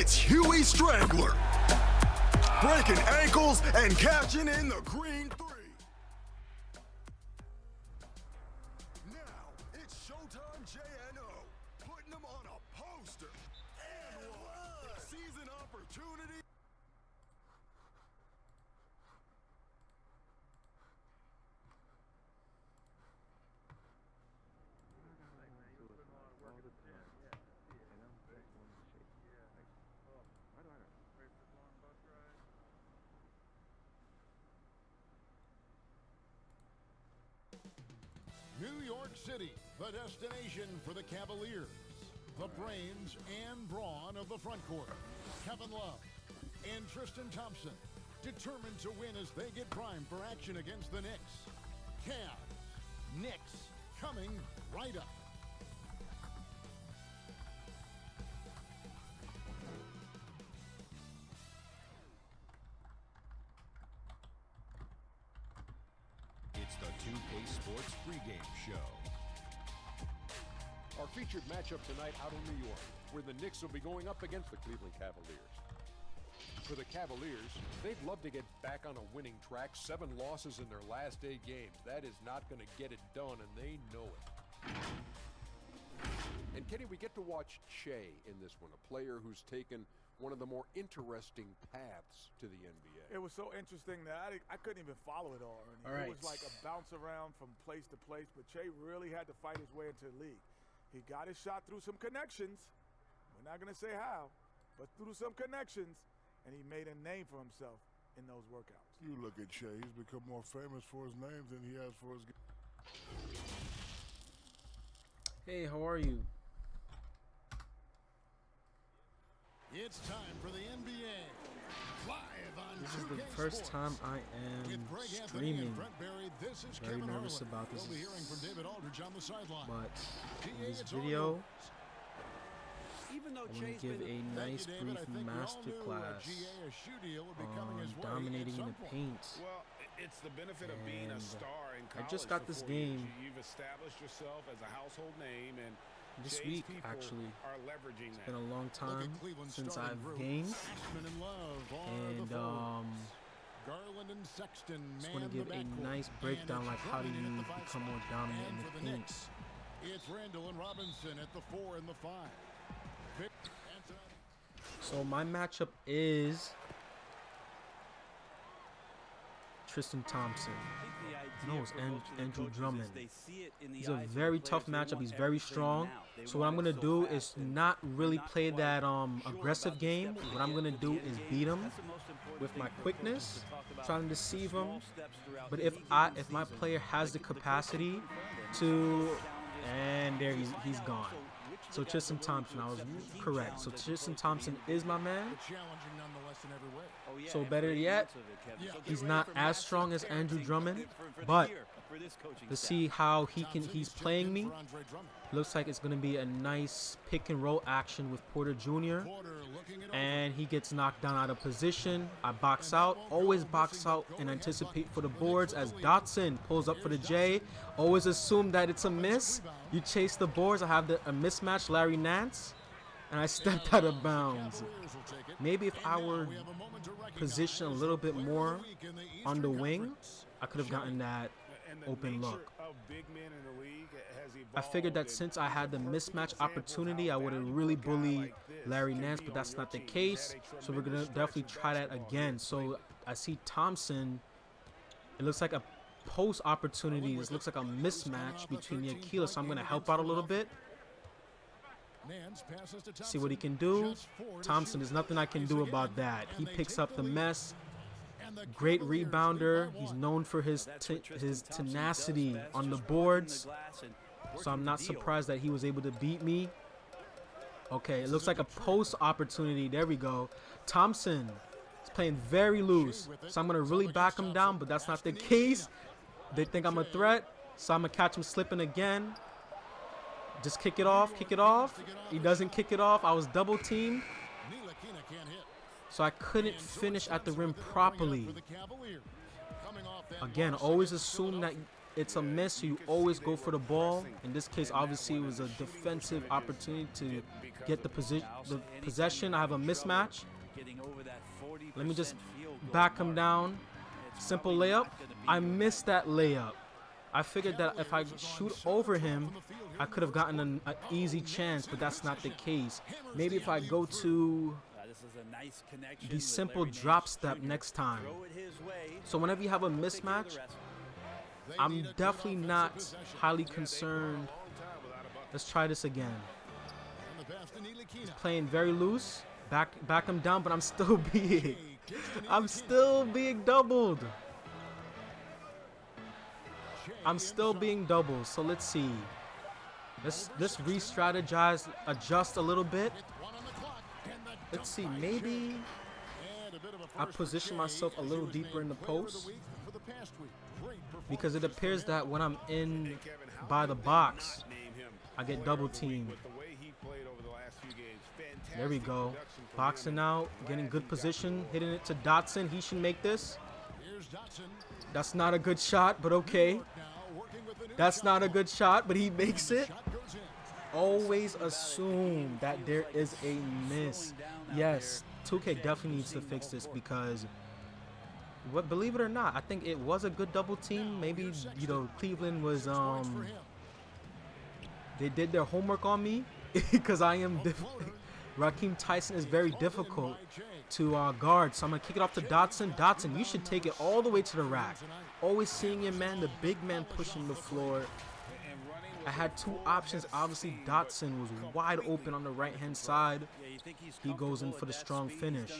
it's Huey Strangler. Breaking ankles and catching in the green three. Now it's Showtime JNO, putting them on a poster. And what? Season opportunity. New York City, the destination for the Cavaliers. The brains and brawn of the front court. Kevin Love and Tristan Thompson, determined to win as they get primed for action against the Knicks. Cavs, Knicks, coming right up. It's the 2K Sports pregame show. Our featured matchup tonight out in New York, where the Knicks will be going up against the Cleveland Cavaliers. For the Cavaliers, they'd love to get back on a winning track. 7 losses in their last 8 games. That is not going to get it done, and they know it. And Kenny, we get to watch Che in this one, a player who's taken one of the more interesting paths to the NBA. It was so interesting that I couldn't even follow it all. All right. It was like a bounce around from place to place, but Che really had to fight his way into the league. He got his shot through some connections. We're not going to say how, but through some connections, and he made a name for himself in those workouts. You look at Che, he's become more famous for his name than he has for his game. Hey, how are you? It's time for the NBA. Live on This is 2K the first Sports. time I With am Greg Anthony and streaming. Brent Barry, this is Very Kevin nervous Harlan. about this. We'll be hearing from David Aldridge on the sideline. But PA, in this it's all video, yours. Even though I want to give a nice Thank you, David. I brief think we all masterclass knew a shoe deal would be coming his way dominating at in some the point. paint. Well, it's the benefit of being a And star in I college. just got for this 4 years. game You've established yourself as a household name, and This Jay's week, people actually. are leveraging It's that. been a long Look time at Cleveland's since starting I've group. gamed. Axman and Love are And the forwards. Garland and Sexton just man want to give the a backcourt. nice And breakdown, it's like how do Drummond in you at the 5 become more spot. dominant And in for the the paint. Knicks, it's Randall and Robinson at the 4 and the 5. So my matchup is Tristan Thompson. No, it's Andrew Drummond. He's a very tough matchup. He's very strong. So what I'm gonna do is not really play that aggressive game. What I'm gonna do is beat him with my quickness, trying to deceive him. But if my player has the capacity to, and there he's gone. So Tristan Thompson, I was correct. So Tristan Thompson is my man. So better yet, he's not as strong as Andrew Drummond, but let's see how he's playing me. Looks like it's going to be a nice pick and roll action with Porter Jr. And he gets knocked down out of position. I box out, always box out and anticipate for the boards as Dotson pulls up for the J. Always assume that it's a miss. You chase the boards. I have a mismatch, Larry Nance, and I stepped out of bounds. Maybe if I were positioned a little bit more on the wing, I could have gotten that open look. I figured that since I had the mismatch opportunity, I would have really bullied Larry Nance, but that's not the case. So we're going to definitely try that again. So I see Thompson. It looks like a post opportunity. This looks like a mismatch between the Achilles. So I'm going to help out a little bit. See what he can do. Thompson, there's nothing I can do about that. He picks up the mess. Great rebounder. He's known for his tenacity on the boards. So I'm not surprised that he was able to beat me. Okay, it looks like a post opportunity. There we go. Thompson is playing very loose. So I'm going to really back him down, but that's not the case. They think I'm a threat, so I'm going to catch him slipping again. Just kick it off, kick it off. He doesn't kick it off. I was double teamed. So I couldn't finish at the rim properly. Again, always assume that it's a miss, so you always go for the ball. In this case, obviously, it was a defensive opportunity to get the possession. I have a mismatch. Let me just back him down. Simple layup. I missed that layup. I figured that if I shoot over him, I could have gotten an easy chance, but that's not the case. Maybe if I go to the simple drop step next time. So whenever you have a mismatch, I'm definitely not highly concerned. Let's try this again. He's playing very loose. Back him down, but I'm still being doubled. I'm still being doubled. So let's see. Let's re-strategize, adjust a little bit. Let's see, maybe I position myself a little deeper in the post, because it appears that when I'm in by the box, I get double teamed. There we go. Boxing out, getting good position, hitting it to Dotson. He should make this. That's not a good shot, but okay. That's not a good shot, but he makes it. Always assume that there is a miss. Yes, 2K definitely needs to fix this, because believe it or not, I think it was a good double team. Maybe, you know, Cleveland was they did their homework on me, because I am Raheem Tyson is very difficult to guard. So I'm gonna kick it off to Dotson. Dotson, you should take it all the way to the rack. Always seeing your man, the big man pushing the floor. I had two options. Obviously, Dotson was wide open on the right-hand side. He goes in for the strong finish.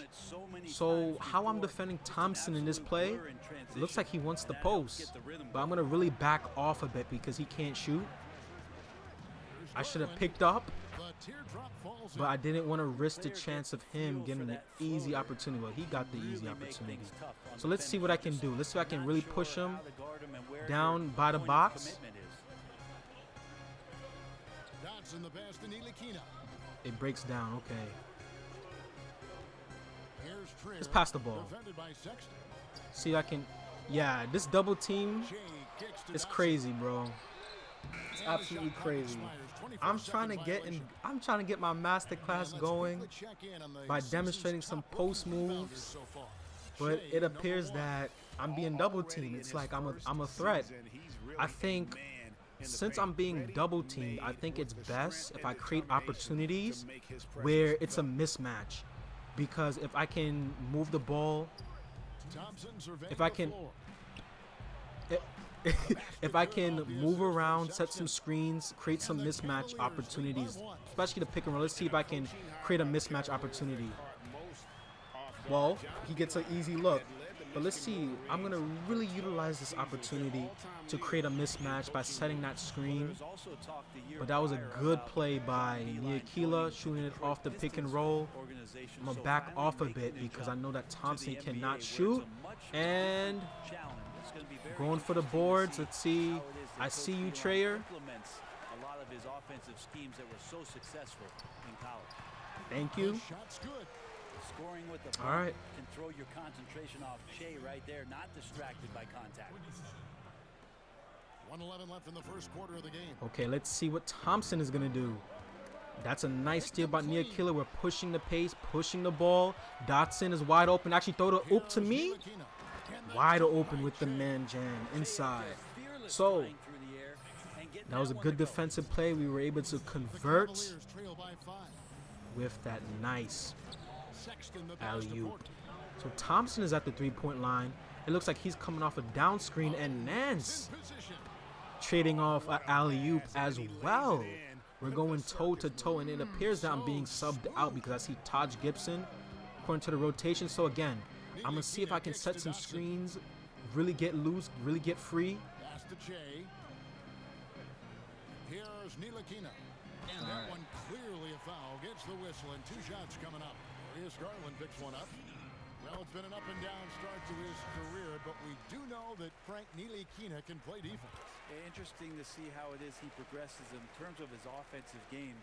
So how I'm defending Thompson in this play, it looks like he wants the post. But I'm going to really back off a bit because he can't shoot. I should have picked up, but I didn't want to risk the chance of him getting an easy opportunity. Well, he got the easy opportunity. So let's see what I can do. Let's see if I can really push him down by the box. It breaks down. Okay. Let's pass the ball. See if I can. Yeah, this double team is crazy, bro. It's absolutely crazy. I'm trying to get my masterclass going by demonstrating some post moves, but it appears that I'm being double teamed. It's like I'm a threat. I think since I'm being double teamed, I think it's best if I create opportunities where it's a mismatch, because if I can move the ball, if I can move around, set some screens, create some mismatch opportunities, especially the pick and roll. Let's see if I can create a mismatch opportunity. Well, he gets an easy look. But let's see, I'm going to really utilize this opportunity to create a mismatch by setting that screen. But that was a good play by Niakila, shooting it off the pick and roll. I'm going to back off a bit because I know that Thompson cannot shoot. And going for the boards. Let's see. I see you, Trayer. Thank you. All right. Control your concentration off Shea right there, not distracted by contact. 1:11 left in the first quarter of the game. Okay, let's see what Thompson is going to do. That's a nice steal by Niakila. We're pushing the pace, pushing the ball. Dotson is wide open. Actually, throw the oop to me. Wide open with the man jam inside. So that was a good defensive play. We were able to convert with that nice alley-oop. So Thompson is at the three-point line. It looks like he's coming off a down screen, and Nance trading off an alley-oop as well. We're going toe-to-toe, and it appears that I'm being subbed out because I see Taj Gibson according to the rotation. So again, I'm going to see if I can set some screens, really get loose, really get free. Here's Ntilikina. And that one clearly a foul. Gets the whistle, and 2 shots coming up. Marius Garland picks one up. Well, it's been an up-and-down start to his career, but we do know that Frank Ntilikina can play defense. Interesting to see how it is he progresses in terms of his offensive game.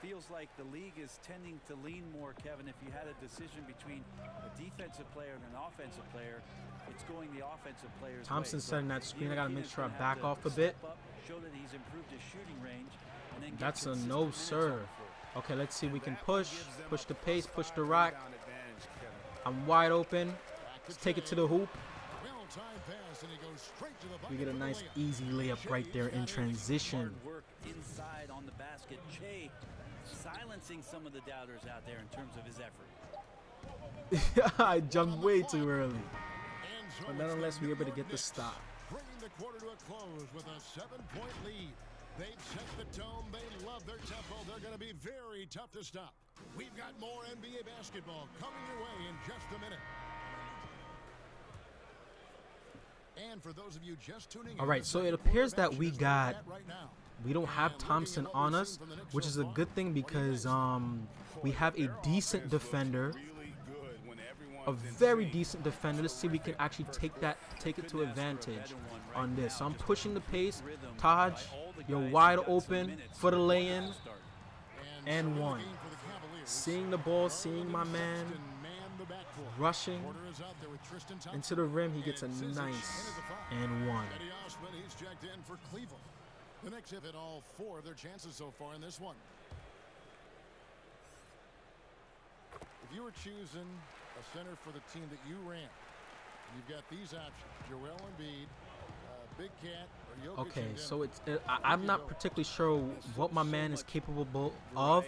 feels like the league is tending to lean more, Kevin. If you had a decision between a defensive player and an offensive player, it's going the offensive player's Thompson's way. setting that screen. I gotta make sure I back off a bit. Show that he's improved his shooting range, and then that's a no, sir. Okay, let's see. We can push the pace, push the rock. I'm wide open. Let's take it to the hoop. We get a nice easy layup right there in transition. Work inside on the basket. Che silencing some of the doubters out there in terms of his effort. I jumped way too early. But nonetheless, we were able to get the stop. Bringing the quarter to a close with a 7-point lead. They've set the tone. They love their tempo. They're going to be very tough to stop. We've got more NBA basketball coming your way in just a minute. And for those of you just tuning in, all right, so it appears that we don't have Thompson on us, which is a good thing because we have a decent defender, a very decent defender. Let's see if we can actually take it to advantage on this. So I'm pushing the pace. Taj, you're wide open for the lay-in and one. Seeing the ball, seeing my man rushing into the rim, he gets a nice and one. He's checked in for Cleveland. The Knicks have hit all 4 of their chances so far in this one. If you were choosing a center for the team that you ran, you've got these options: Joel Embiid, Big Cat, or Jokic. Okay, so I'm not particularly sure what my man is capable of.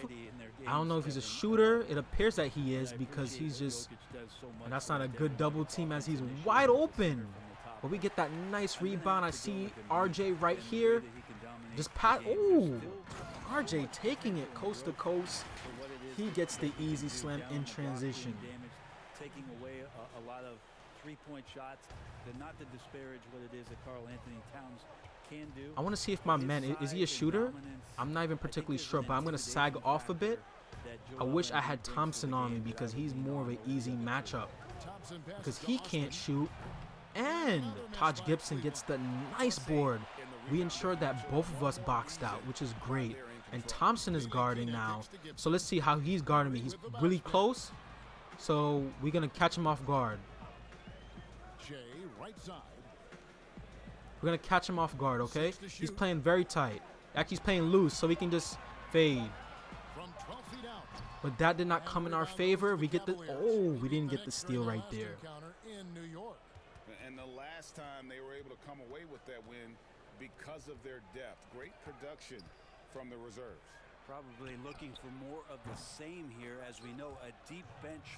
I don't know if he's a shooter. It appears that he is because he's just, and that's not a good double team as he's wide open. But we get that nice rebound. I see RJ right here. Just pat. Ooh, RJ taking it coast to coast. He gets the easy slam in transition. Taking away a lot of three-point shots. Not to disparage what it is that Karl Anthony Towns can do. I want to see if my man, is he a shooter? I'm not even particularly sure, but I'm going to sag off a bit. I wish I had Thompson on me because he's more of an easy matchup because he can't shoot. And Taj Gibson gets the nice board. We ensured that both of us boxed out, which is great. And Thompson is guarding now. So let's see how he's guarding me. He's really close. So we're going to catch him off guard. We're going to catch him off guard, okay? He's playing very tight. Actually, he's playing loose, so we can just fade. But that did not come in our favor. We get the... Oh, we didn't get the steal right there. And the last time they were able to come away with that win because of their depth. Great production from the reserves. Probably looking for more of the same here. As we know, a deep bench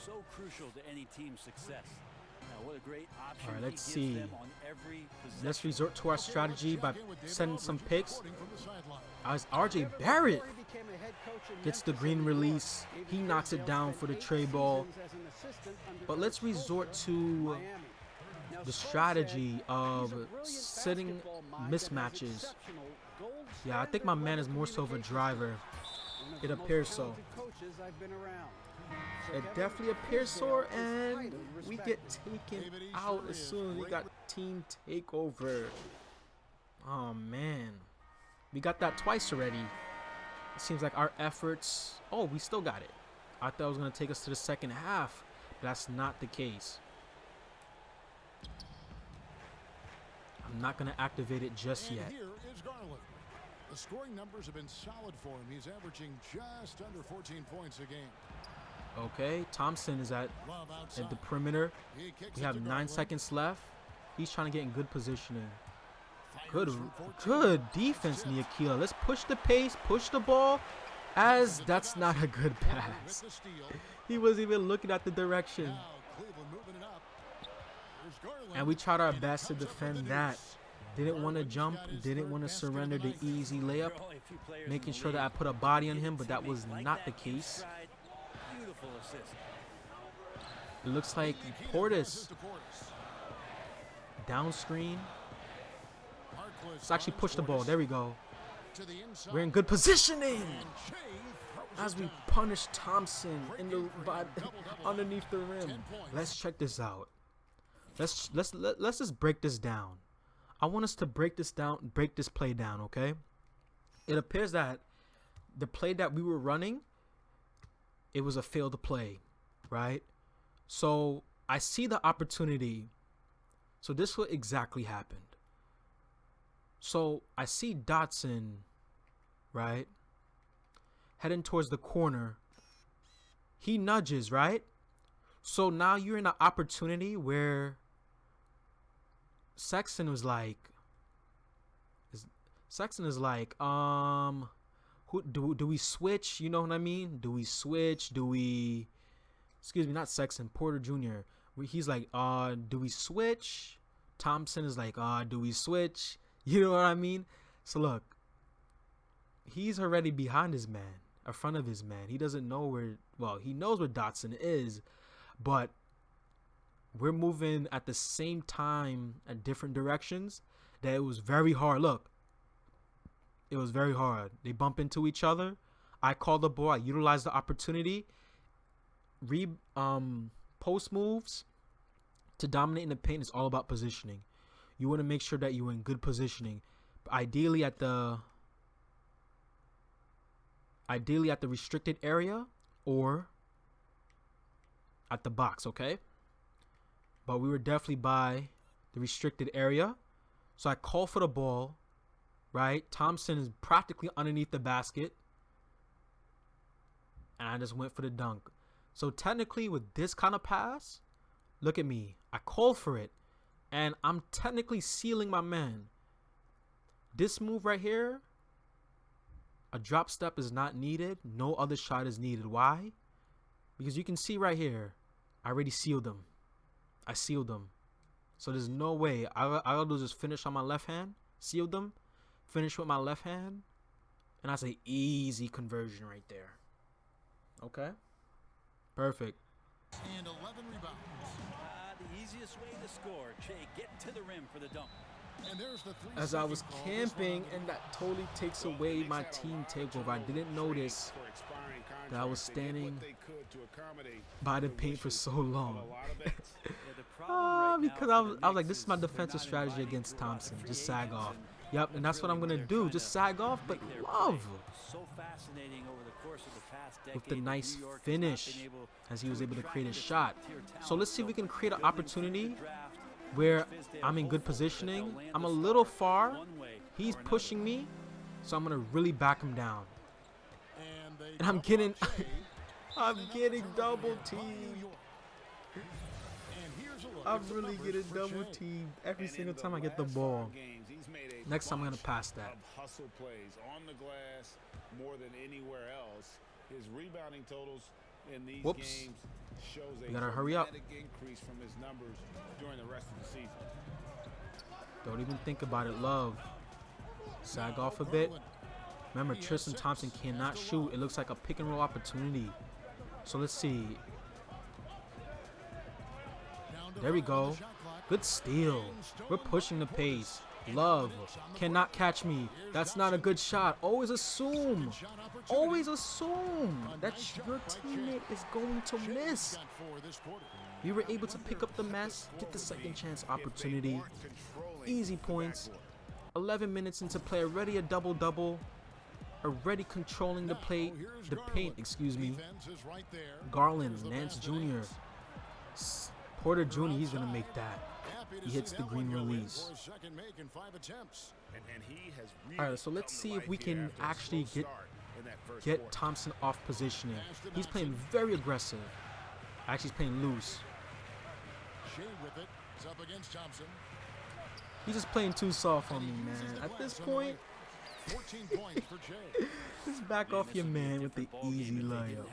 so crucial to any team's success. Now, what a great option. All right, let's he gives see. them on every possession. Let's resort to our strategy by sending some picks. As RJ Barrett gets the green release, he knocks it down for the tray ball. But let's resort to the strategy of setting mismatches. Yeah, I think my man is more so of a driver. It appears so. It definitely appears so, and we get taken out as soon as we got team takeover. Oh man, we got that twice already. It seems like our efforts. Oh, we still got it. I thought it was gonna take us to the second half, but that's not the case. I'm not gonna activate it just yet. Here is Garland. The scoring numbers have been solid for him. He's averaging just under 14 points a game. Okay, Thompson is at the perimeter. We have 9 seconds left. He's trying to get in good positioning. Good defense, Niakila. Let's push the pace, push the ball. As that's not a good pass. He wasn't even looking at the direction. And we tried our best to defend that. Didn't want to jump, didn't want to surrender the easy layup, making sure that I put a body on him, but that was not the case. It looks like Portis down screen. Let's actually push the ball. There we go. We're in good positioning as we punish Thompson in the underneath the rim. Let's check this out. Let's just break this down. I want us to break this play down, okay? It appears that the play that we were running, it was a failed play, right? So I see the opportunity. So this what exactly happened. So I see Dotson, right, heading towards the corner. He nudges, right? So now you're in an opportunity where Sexton is like, who do we switch? You know what I mean? Do we switch? Do we, excuse me, not Sexton, Porter Jr. He's like, do we switch? Thompson is like, do we switch? You know what I mean? So look, he's already behind his man, in front of his man. He doesn't know where, well, he knows where Dotson is, but we're moving at the same time at different directions that it was very hard. Look, it was very hard. They bump into each other. I call the ball. I utilize the opportunity. Post moves to dominate in the paint is all about positioning. You want to make sure that you're in good positioning. Ideally at the restricted area or at the box, okay? But we were definitely by the restricted area. So I call for the ball, right? Thompson is practically underneath the basket. And I just went for the dunk. So technically with this kind of pass, look at me. I call for it. And I'm technically sealing my man. This move right here, a drop step is not needed. No other shot is needed. Why? Because you can see right here, I already sealed them. I sealed them. So there's no way. I'll do is just finish on my left hand, seal them, finish with my left hand, and that's an easy conversion right there. Okay? Perfect. And 11 rebounds. The easiest way to score. Che, get to the rim for the dunk. And there's the As I was camping, and that totally takes away my team takeover. I didn't notice that I was standing by the paint for so long. Because I was like, this is my defensive strategy against Thompson. Just sag off. Yep, and that's what I'm going to do. Just sag off, but love. So fascinating over the course of the past decade. With the nice finish as he was able to create a shot. So let's see if we can create an opportunity where I'm in good positioning. I'm a little far. He's pushing me. So I'm going to really back him down. And I'm getting double teamed. I'm really getting double teamed every single time I get the ball. Next time I'm going to pass that. Hustle plays on the glass more than anywhere else. His rebounding totals in these games shows a gotta hurry up. Increase from his numbers during the rest of the season. Don't even think about it, love. Sag off a bit. Remember, Tristan Thompson cannot shoot. It looks like a pick and roll opportunity. So let's see. There we go. Good steal. We're pushing the pace. Love cannot catch me. That's not a good shot. Always assume. Always assume that your teammate is going to miss. We were able to pick up the mess, get the second chance opportunity. Easy points. 11 minutes into play, already a double-double. Already controlling the paint, excuse me. Garland, Nance Jr., Porter Jr., he's going to make that. He hits the green release. All right, so let's see if we can actually get Thompson off positioning. He's playing very aggressive. Actually, he's playing loose. He's just playing too soft on me, man. At this point, just back off your man with the easy layup.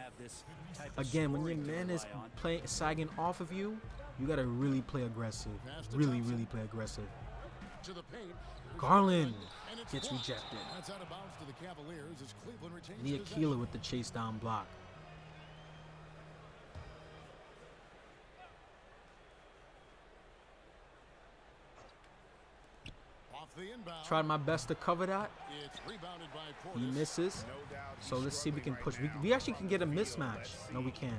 Again, when your man is sagging off of you, you gotta really play aggressive. Really play aggressive. Garland gets rejected. Niakila with the chase down block. Tried my best to cover that. He misses. So let's see if we can push. We actually can get a mismatch. No, we can't.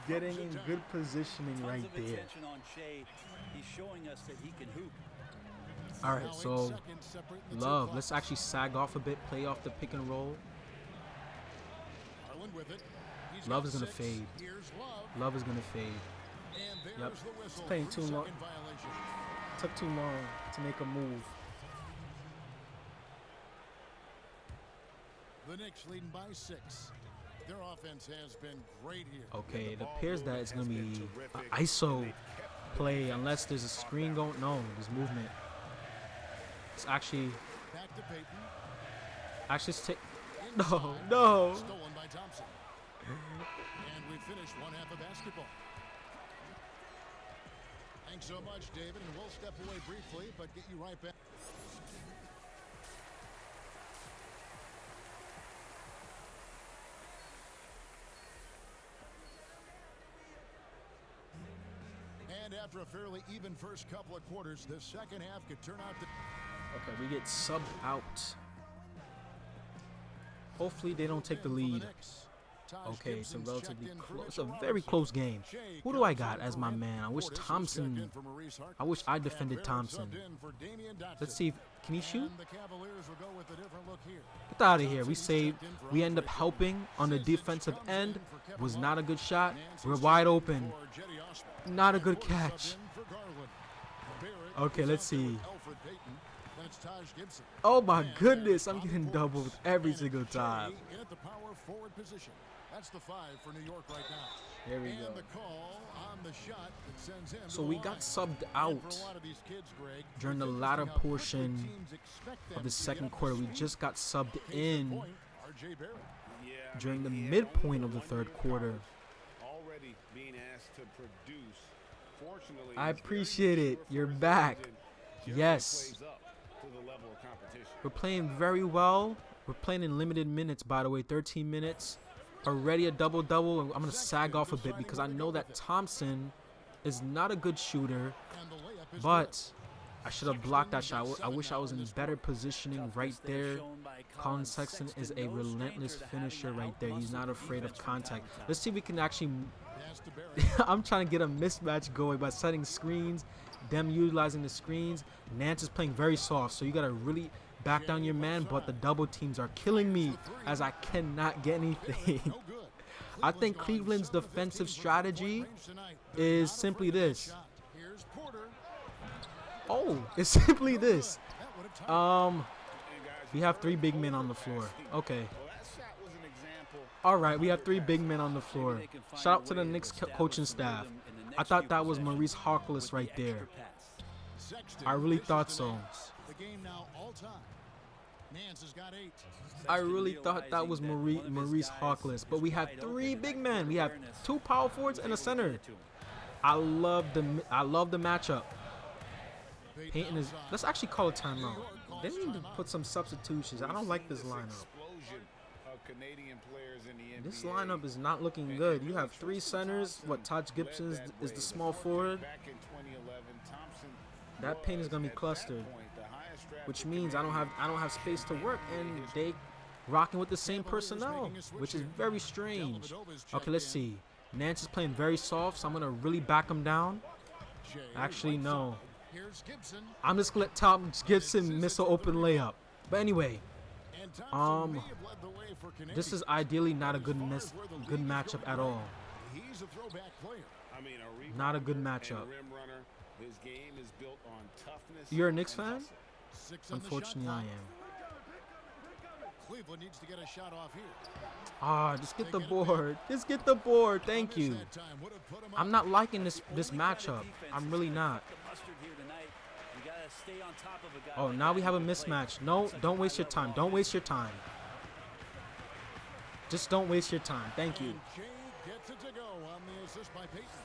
Getting in good positioning right Tons of there. attention on Shea. He's showing us that he can hoop. All right, so Love, let's actually sag off a bit, play off the pick and roll. Love is going to fade. Love is going to fade. Yep, it's playing too long. Took too long to make a move. The Knicks leading by 6. Their offense has been great here. Okay, it appears that it's going to be an ISO play unless there's a screen going. No, there's movement. It's actually. Back to Payton. Actually, it's no. Stolen by Thompson. And we finished one half of basketball. Thanks so much, David, and we'll step away briefly, but get you right back. And after a fairly even first couple of quarters, the second half could turn out to... Okay, we get subbed out. Hopefully they don't take the lead. Okay, it's a relatively close, it's a very close game. Who do I got as my man? I wish Thompson, I wish I defended Thompson. Let's see, can he shoot? Get out of here. We end up helping on the defensive end. Was not a good shot. We're wide open. Not a good catch. Okay, let's see. Oh my goodness, I'm getting doubled every single time. That's the 5 for New York right now. There we go. The call on the shot that sends him So we got subbed out during the latter portion of the second quarter. We just got subbed in during the midpoint of the third quarter. Already being asked to produce. Fortunately, I appreciate it. You're back. Yes. We're playing very well. We're playing in limited minutes, by the way, 13 minutes. Already a double-double. I'm going to sag off a bit because I know that Thompson is not a good shooter, but I should have blocked that shot. I wish I was in better positioning right there. Colin Sexton is a relentless finisher right there. He's not afraid of contact. Let's see if we can actually... I'm trying to get a mismatch going by setting screens, them utilizing the screens. Nance is playing very soft, so you got to really back down your man, but the double teams are killing me as I cannot get anything. I think Cleveland's defensive strategy is simply this. Oh, it's simply this. We have 3 big men on the floor. Okay. All right, we have 3 big men on the floor. Shout out to the Knicks coaching staff. I thought that was Maurice Harkless right there. I really thought so. I really thought that was Maurice Harkless, but we had 3 big men. We have 2 power forwards and a center. I love the matchup. Payton is. Let's actually call a timeout. They need to put some substitutions. I don't like this lineup. This lineup is not looking good. You have 3 centers. What, Taj Gibson is the small forward. That Payton is gonna be clustered, which means I don't have space to work, and they rocking with the same personnel, which is very strange. Okay, let's see. Nance is playing very soft, so I'm gonna really back him down. Actually, no. I'm just gonna let Tom Gibson miss an open layup. But anyway, this is ideally not a good matchup at all. Not a good matchup. You're a Knicks fan? Unfortunately, I am. Cleveland needs to get a shot off here. Ah, just get the board. Just get the board. Thank you. I'm not liking this matchup. I'm really not. Oh, now we have a mismatch. No, don't waste your time. Don't waste your time. Just don't waste your time. Thank you.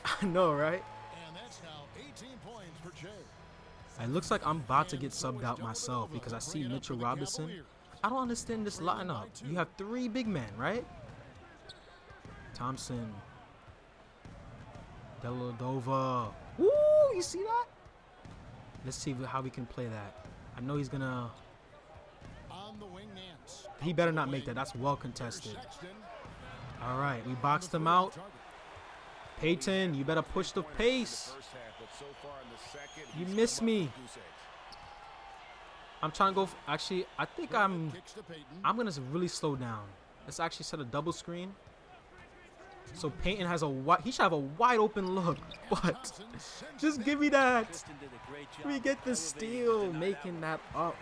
I know, right? And that's now 18 points for Jay. It looks like I'm about to get subbed out myself because I see Mitchell Robinson. I don't understand this lineup. You have 3 big men, right? Thompson. Deladova. Woo! You see that? Let's see how we can play that. I know he's gonna. He better not make that. That's well contested. All right, we boxed him out. Peyton, you better push the pace. You miss me. I'm trying to go. Actually, I think I'm gonna really slow down. Let's actually set a double screen. So Peyton has he should have a wide open look, but just give me that. We get the steal, making that up.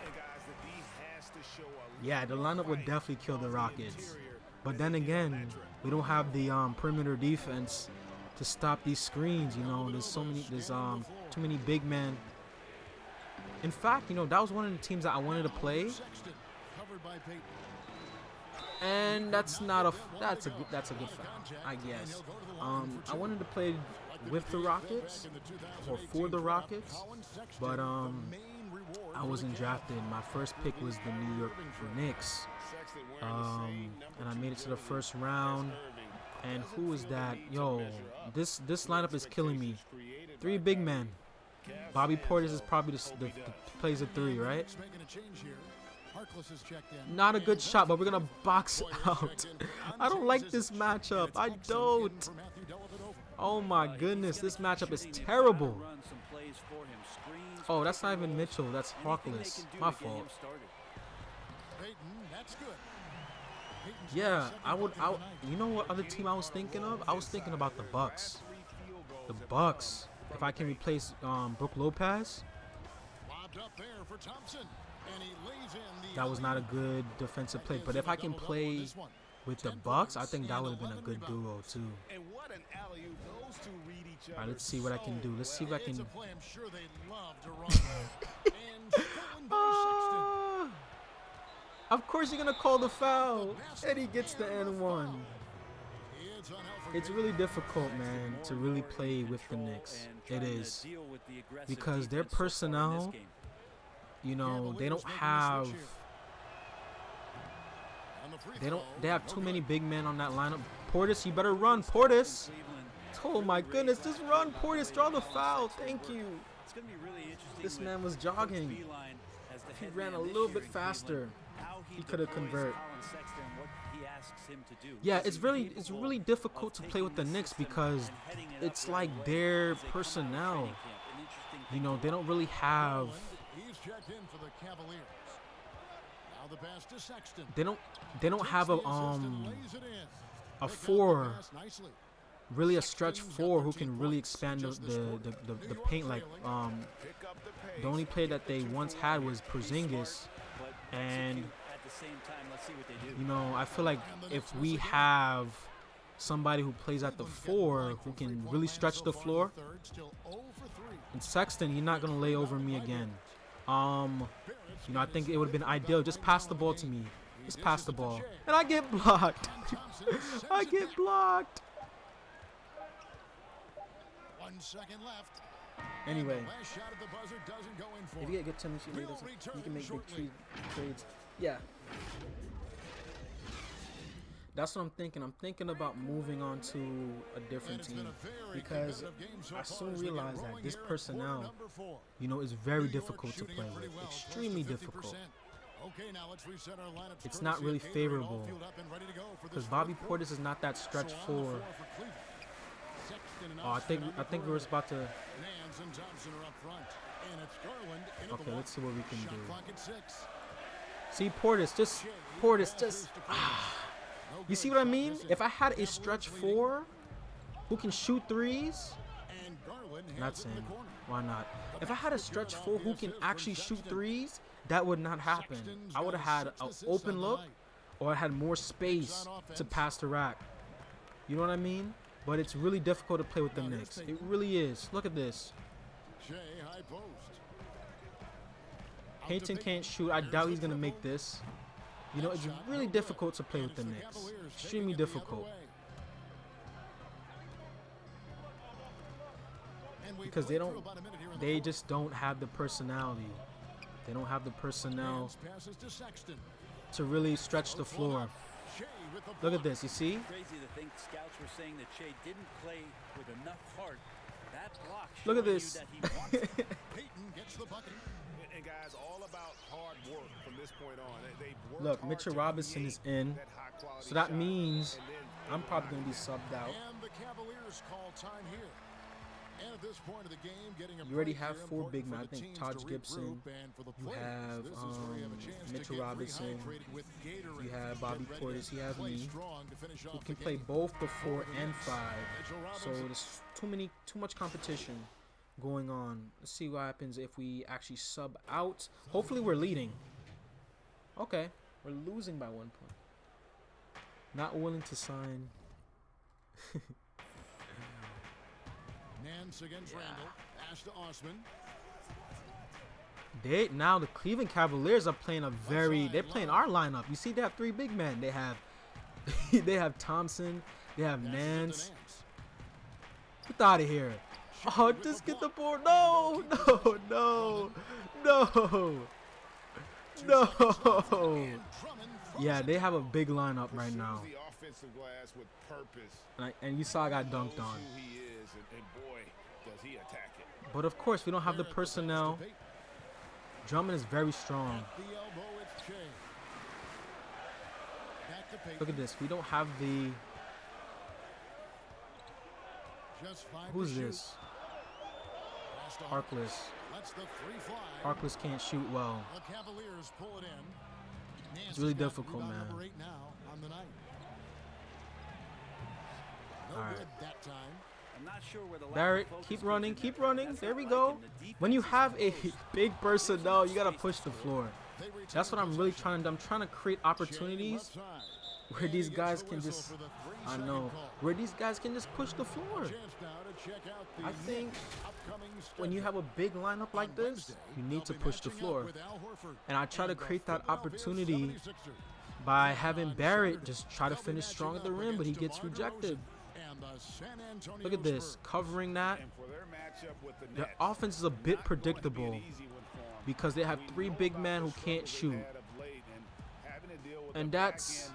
Yeah, the lineup would definitely kill the Rockets. But then again, we don't have the perimeter defense to stop these screens. You know, there's too many big men. In fact, you know, that was one of the teams that I wanted to play. And that's a good foul, I guess. I wanted to play with the Rockets or for the Rockets, but I wasn't drafted. My first pick was the New York Knicks, and I made it to the first round. And who is that? Yo, this lineup is killing me. 3 big men. Bobby Portis is probably the plays a 3, right? Not a good shot, but we're gonna box out. I don't like this matchup. I don't. Oh my goodness, this matchup is terrible. Oh, that's not even Mitchell. That's Harkless. My fault. Yeah, you know what other team I was thinking of? I was thinking about the Bucks. The Bucks. If I can replace Brook Lopez. That was not a good defensive play, but if I can play with the Bucks, I think that would have been a good duo too. All right, let's see what I can do. Let's see if I can. Of course you're gonna call the foul, and he gets the N1. It's really difficult, man, to really play with the Knicks. It is, because their personnel, you know, they have too many big men on that lineup. Portis, you better run, Portis. Oh my goodness, just run, Portis, draw the foul. Thank you. This man was jogging. If he ran a little bit faster, he could have converted. Yeah, it's really difficult to play with the Knicks because it's like their personnel. You know, they don't really have. They don't have a 4, really a stretch 4 who can really expand the paint. Like the only player that they once had was Porzingis, and you know, I feel like if we have somebody who plays at the 4 who can really stretch the floor, and Sexton, you're not gonna lay over me again. You know, I think it would have been ideal. Just pass the ball to me. Just pass the ball. And I get blocked. I get blocked. 1 second left. Anyway, Last shot at the buzzer doesn't go in for if you get good chemistry, you can make big trades. Yeah. That's what I'm thinking. I'm thinking about moving on to a different team because I soon realized that this personnel, you know, is very difficult to play with. Extremely difficult. It's not really favorable because Bobby Portis is not that stretch 4. Oh, I think we were about to. Okay, let's see what we can do. See, Portis just. You see what I mean? If I had a stretch 4 who can shoot 3s, not saying why not. If I had a stretch 4 who can actually shoot 3s, that would not happen. I would have had an open look, or I had more space to pass the rack. You know what I mean? But it's really difficult to play with the Knicks. It really is. Look at this. Peyton can't shoot. I doubt he's gonna make this. You know, it's really difficult to play with the Knicks. Extremely difficult. Because they just don't have the personality. They don't have the personnel to really stretch the floor. Look at this, you see? Crazy to think scouts were saying that Shea didn't play with enough heart. That block. Look at this. Peyton gets the bucket. And guys, all about hard work from this point on. Look, Mitchell Robinson is in, so that means I'm probably going to be subbed out. And the Cavaliers call time here. And at this point of the game, getting a You already break have here, 4 important big for men. I the think teams Taj to Gibson. regroup, and for the You players, have this is where you have a chance to Mitchell get Robinson. rehydrated with Gatorade You have to Bobby get ready Portis. to You have play me. strong to finish Who off can the play game. both the 4 and Knicks, 5. Mitchell So Robinson. there's too much competition going on. Let's see what happens if we actually sub out. Hopefully we're leading. Okay, we're losing by 1 point. Not willing to sign. Nance against Randall. Pass to Osman. Now the Cleveland Cavaliers are playing they're playing our lineup. You see, they have 3 big men. They have they have Thompson. They have Nance. Get out of here. Oh, just get the board. No, no, no, no, no. Yeah, they have a big lineup right now. The offensive glass with purpose. And you saw I got dunked on. Who he is, and boy, does he attack it. But of course, we don't have the personnel. Drummond is very strong. Look at this. We don't have the... Who's this? Harkless. Harkless can't shoot well. It's really difficult, man. All right. Barrett, keep running, keep running. There we go. When you have a big personnel, you gotta push the floor. That's what I'm really trying to do. I'm trying to create opportunities where these guys can just, where these guys can just push the floor. I think when you have a big lineup like this, you need to push the floor. And I try to create that opportunity by having Barrett just try to finish strong at the rim, but he gets rejected. Look at this, covering that. Their offense is a bit predictable because they have 3 big men who can't shoot. And that's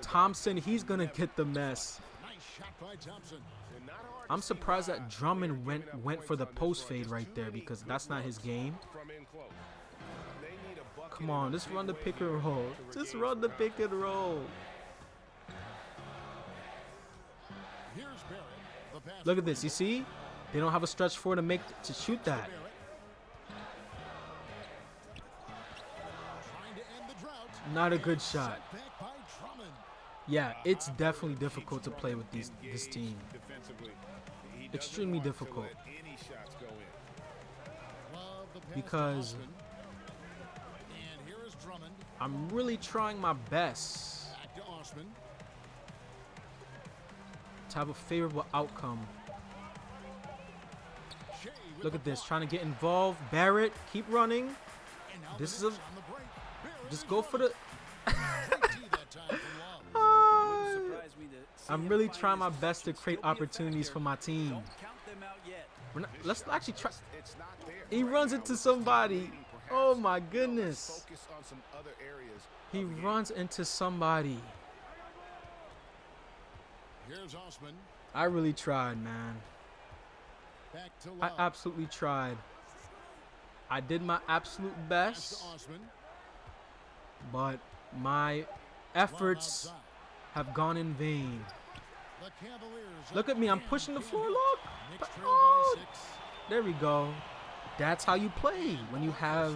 Thompson. He's going to get the mess. I'm surprised that Drummond went for the post fade right there because that's not his game. Come on, just run the pick and roll. Just run the pick and roll. Look at this. You see? They don't have a stretch four to shoot that. Not a good shot. Yeah, it's definitely difficult to play with this team. Extremely difficult. Because I'm really trying my best to have a favorable outcome. Look at this, trying to get involved. Barrett, keep running. This is just go for the... I'm really trying my best to create opportunities for my team. Let's actually try. He runs into somebody. Oh my goodness. He runs into somebody. I really tried, man. I absolutely tried. I did my absolute best, but my efforts have gone in vain. Look at me, I'm pushing the floor, look. Oh, there we go. That's how you play when you have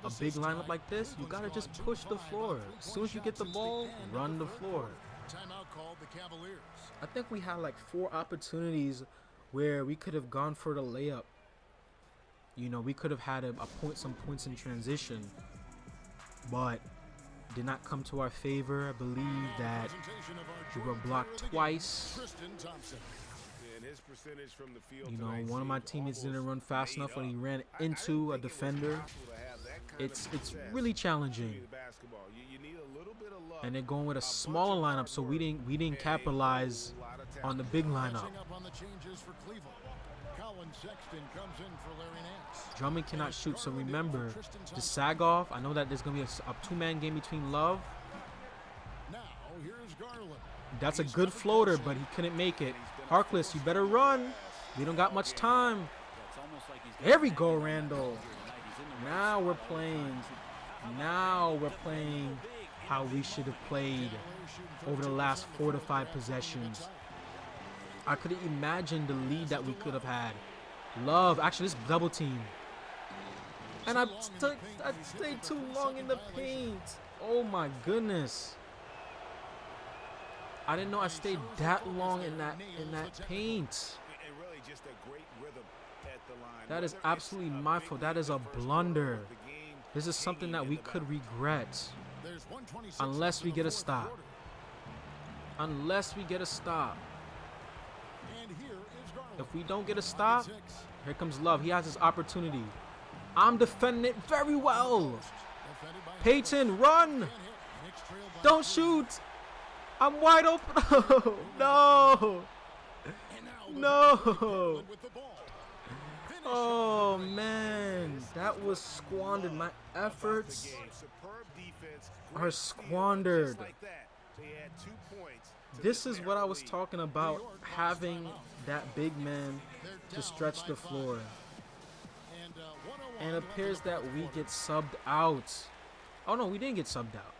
a big lineup like this. You gotta just push the floor. As soon as you get the ball, run the floor. I think we had like 4 opportunities where we could have gone for the layup. You know, we could have had some points in transition, but did not come to our favor. I believe that we were blocked twice. You know, one of my teammates didn't run fast enough when he ran into a defender. It's really challenging. And they're going with a smaller lineup, so we didn't capitalize on the big lineup. Drummond cannot shoot, so remember to sag off. I know that there's gonna be a 2-man game between Love. That's a good floater, but he couldn't make it. Harkless, you better run. We don't got much time. There we go, Randall. Now we're playing how we should have played over the last 4 to 5 possessions. I couldn't imagine the lead that we could have had. Love, actually, this double team. And I stayed too long in the paint. Oh my goodness. I didn't know I stayed that long in that paint. That is absolutely my fault. That is a blunder. This is something that we could regret. Unless we get a stop. Unless we get a stop. If we don't get a stop, here comes Love. He has his opportunity. I'm defending it very well. Peyton, run. Don't shoot. I'm wide open. No. No. Oh, man. That was squandered. My efforts are squandered. This is what I was talking about, having that big man to stretch the floor. And it appears that we get subbed out. Oh, no, we didn't get subbed out.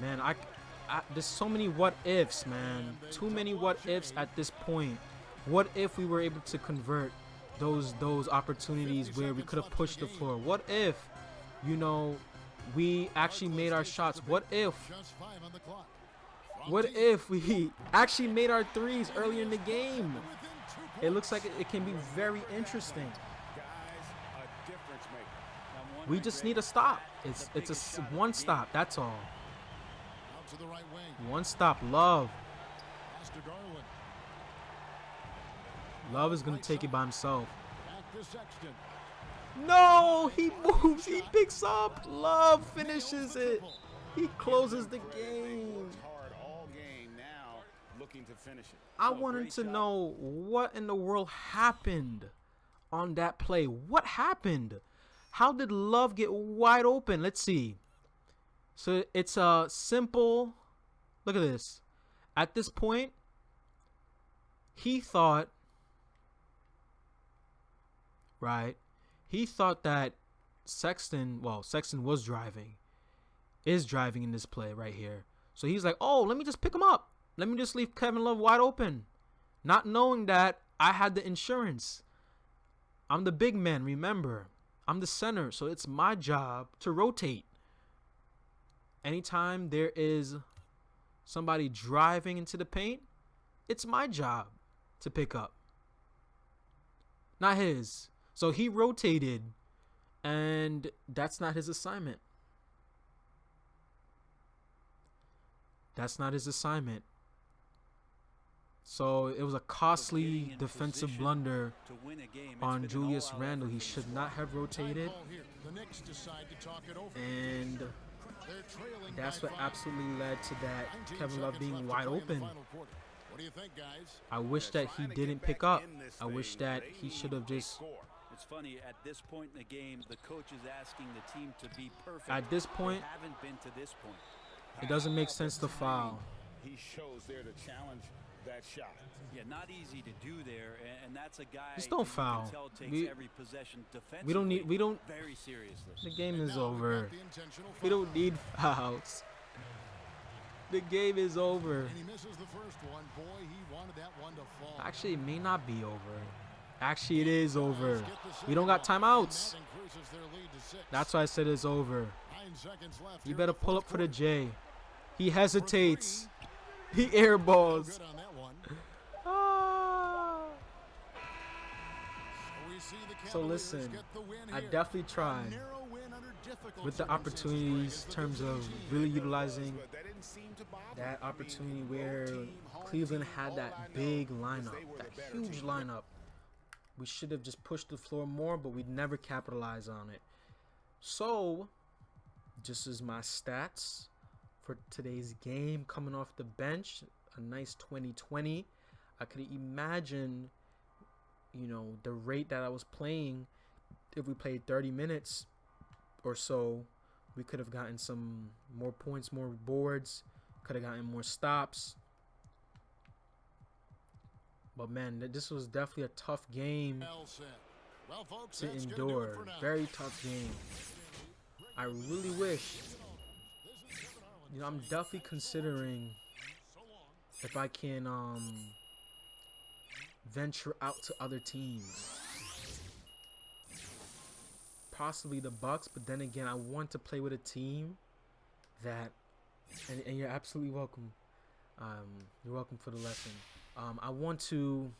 Man, there's so many what ifs, man. Too many what ifs at this point. What if we were able to convert those opportunities where we could have pushed the floor? What if, you know, we actually made our shots? What if we actually made our threes early in the game? It looks like it can be very interesting. We just need a stop. It's a one stop. That's all. One stop. Love. Love is gonna take it by himself. No, he moves. He picks up. Love finishes it. He closes the game. I wanted to know what in the world happened on that play. What happened? How did Love get wide open? Let's see. So it's a simple, look at this. At this point, he thought, right? He thought that Sexton was driving, is driving in this play right here. So he's like, oh, let me just pick him up. Let me just leave Kevin Love wide open. Not knowing that I had the insurance. I'm the big man, remember. I'm the center, so it's my job to rotate. Anytime there is somebody driving into the paint, it's my job to pick up. Not his. So he rotated, and that's not his assignment. That's not his assignment. So it was a costly defensive blunder on Julius Randle. He should not have rotated. And that's what absolutely led to that Kevin Love being wide open. I wish that he didn't pick up. I wish that he should have just... It's funny, at this point in the game, the coach is asking the team to be perfect. At this point, they haven't been to this point. It doesn't make sense to foul. He shows there to challenge that shot. Yeah, not easy to do there, and that's a guy. Just don't foul. Every possession we don't need. We don't. Very seriously. The game is over. We don't need fouls. The game is over. Actually, it may not be over. Actually, it is over. We don't got timeouts. That's why I said it's over. You better pull up for the J. He hesitates. He airballs. So listen, I definitely tried with the opportunities in terms of really utilizing that opportunity where Cleveland had that big lineup, that huge lineup. We should have just pushed the floor more, but we'd never capitalize on it. So, just as my stats for today's game, coming off the bench, a nice 20-20. I could imagine, you know, the rate that I was playing, if we played 30 minutes or so, we could have gotten some more points, more boards, could have gotten more stops. But man, this was definitely a tough game. Well, folks, to that's gonna do it endure. for now. Very tough game. I really wish, you know, I'm definitely considering if I can venture out to other teams. Possibly the Bucks, but then again, I want to play with a team that, and you're absolutely welcome. You're welcome for the lesson. I want to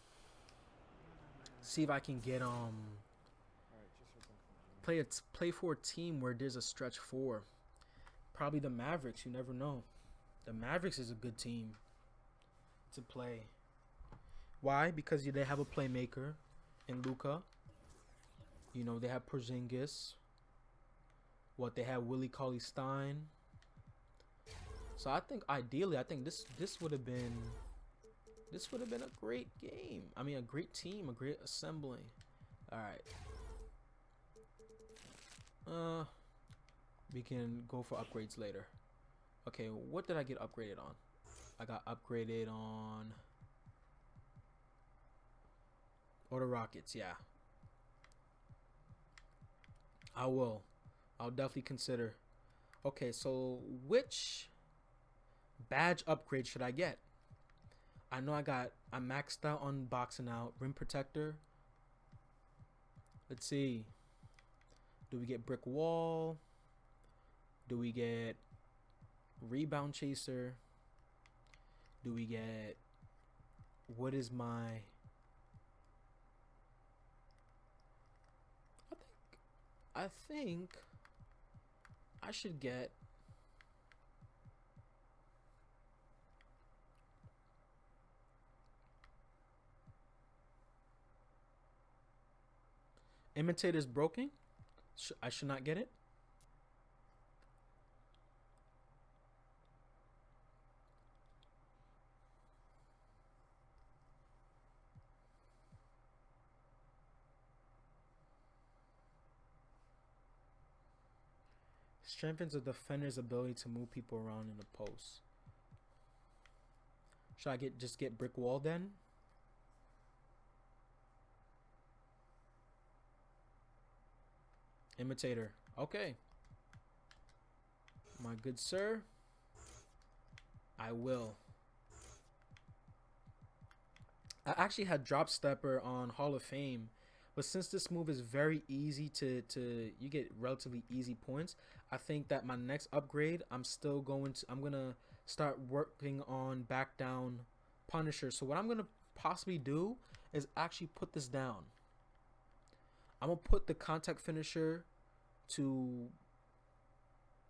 see if I can get play for a team where there's a stretch four. Probably the Mavericks. You never know. The Mavericks is a good team to play. Why? Because they have a playmaker in Luka. You know, they have Porzingis. They have Willie Cauley-Stein. So I think ideally, this would have been a great game. I mean, a great team, a great assembly. All right. We can go for upgrades later. Okay, what did I get upgraded on? I got upgraded on the Rockets, yeah. I'll definitely consider. Okay, so which badge upgrade should I get? I know I'm maxed out on boxing out, rim protector. Let's see. Do we get brick wall? Do we get rebound chaser? Do we get, what is my, I think I should get imitator's broken. I should not get it. Strengthens a defender's ability to move people around in the post. Should I just get brick wall then? Imitator. Okay. My good sir. I will. I actually had drop stepper on Hall of Fame, but since this move is very easy to you get relatively easy points, I think that my next upgrade, I'm gonna start working on back down Punisher. So what I'm gonna possibly do is actually put this down. I'm gonna put the contact finisher to,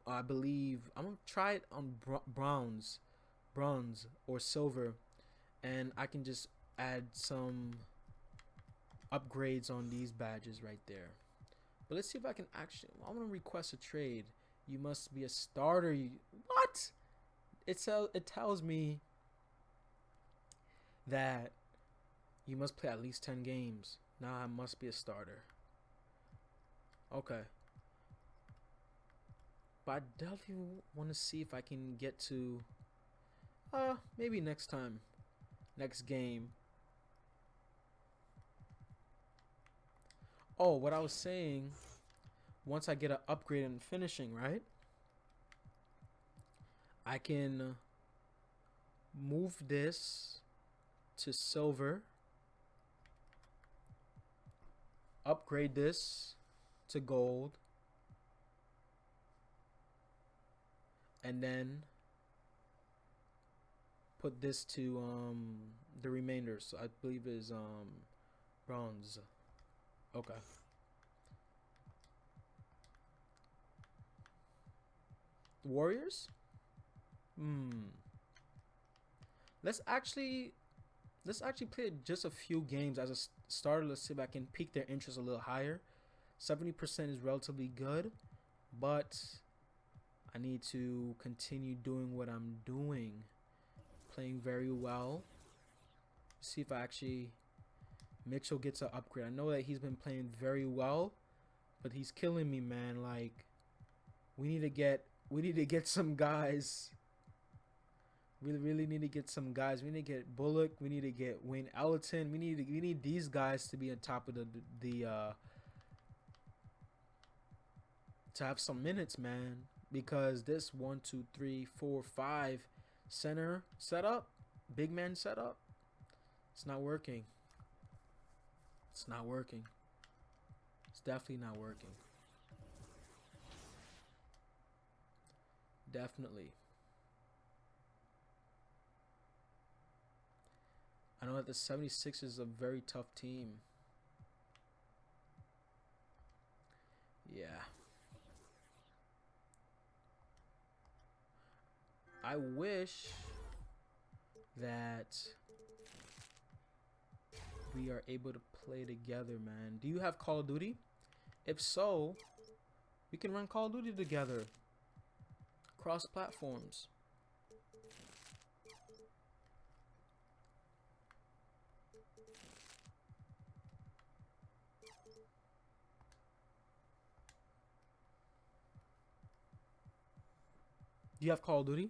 I believe, I'm gonna try it on bronze or silver, and I can just add some upgrades on these badges right there. But let's see if I can actually, I'm gonna request a trade. You must be a starter. What? It tells me that you must play at least 10 games. Now I must be a starter. Okay. But I definitely want to see if I can get to, maybe next time, next game. Oh, what I was saying, once I get an upgrade in finishing, right? I can move this to silver, upgrade this to gold, and then put this to the remainder. So I believe is bronze. Okay. Warriors? Let's actually play just a few games as a starter. Let's see if I can pique their interest a little higher. 70% is relatively good, but I need to continue doing what I'm doing. Playing very well. See if I actually, Mitchell gets an upgrade. I know that he's been playing very well, but he's killing me, man. Like, we need to get some guys. We really need to get some guys. We need to get Bullock. We need to get Wayne Ellington. We need these guys to be on top of to have some minutes, man. Because this 1, 2, 3, 4, 5 center setup, big man setup, it's not working. It's not working. It's definitely not working. Definitely. I know that the 76ers is a very tough team. Yeah. I wish that we are able to play together, man. Do you have Call of Duty? If so, we can run Call of Duty together. Cross platforms. Do you have Call of Duty?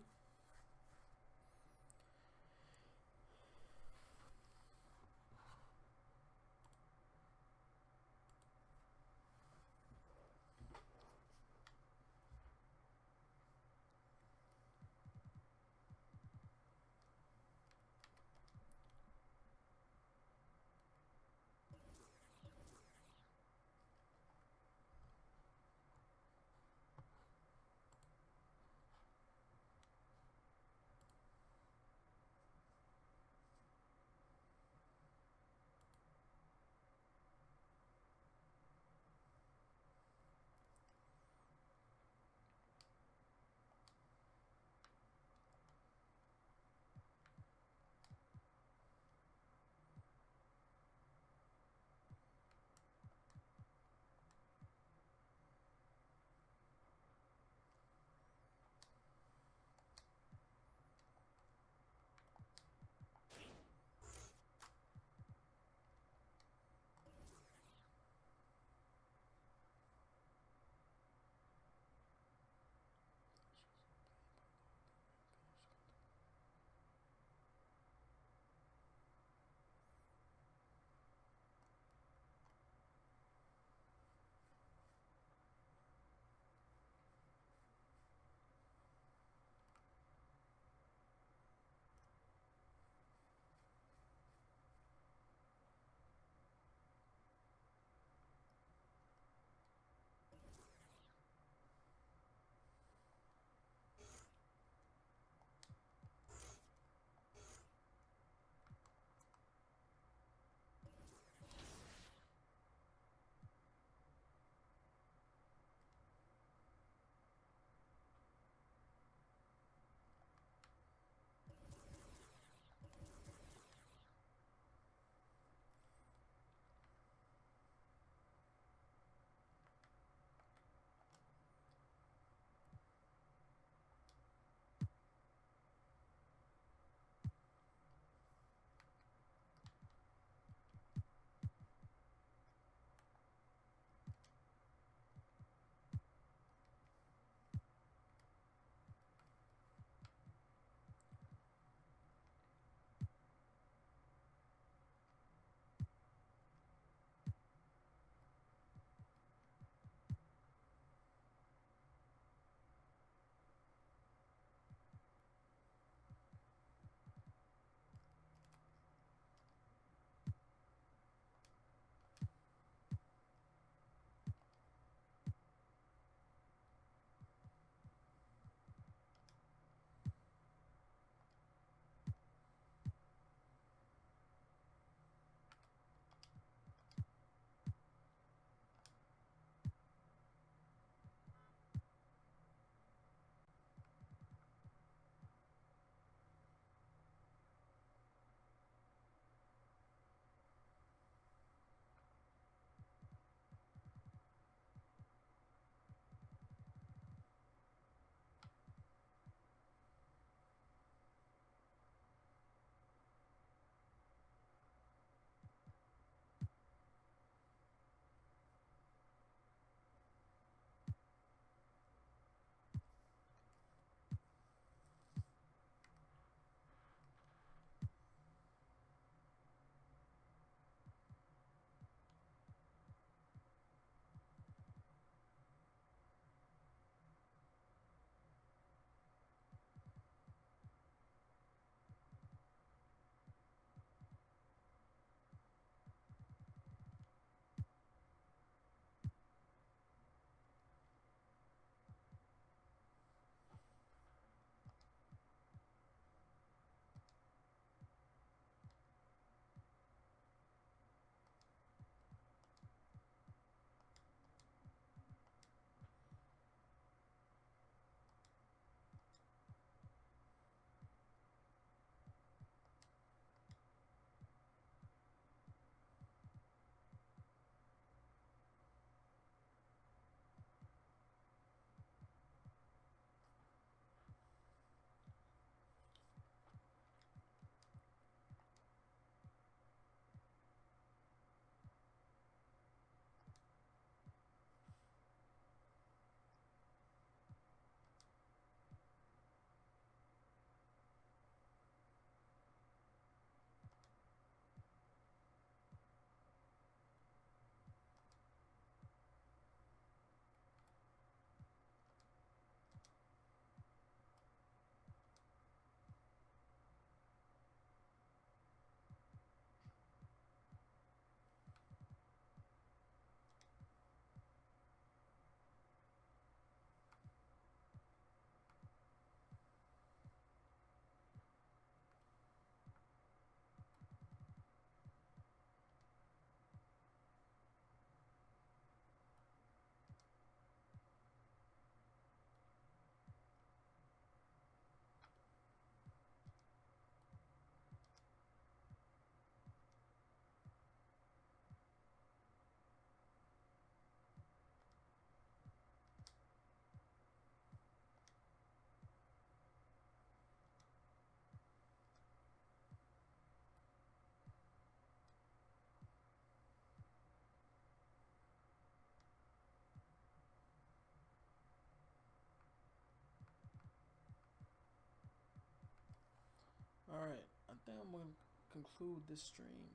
Alright, I think I'm going to conclude this stream.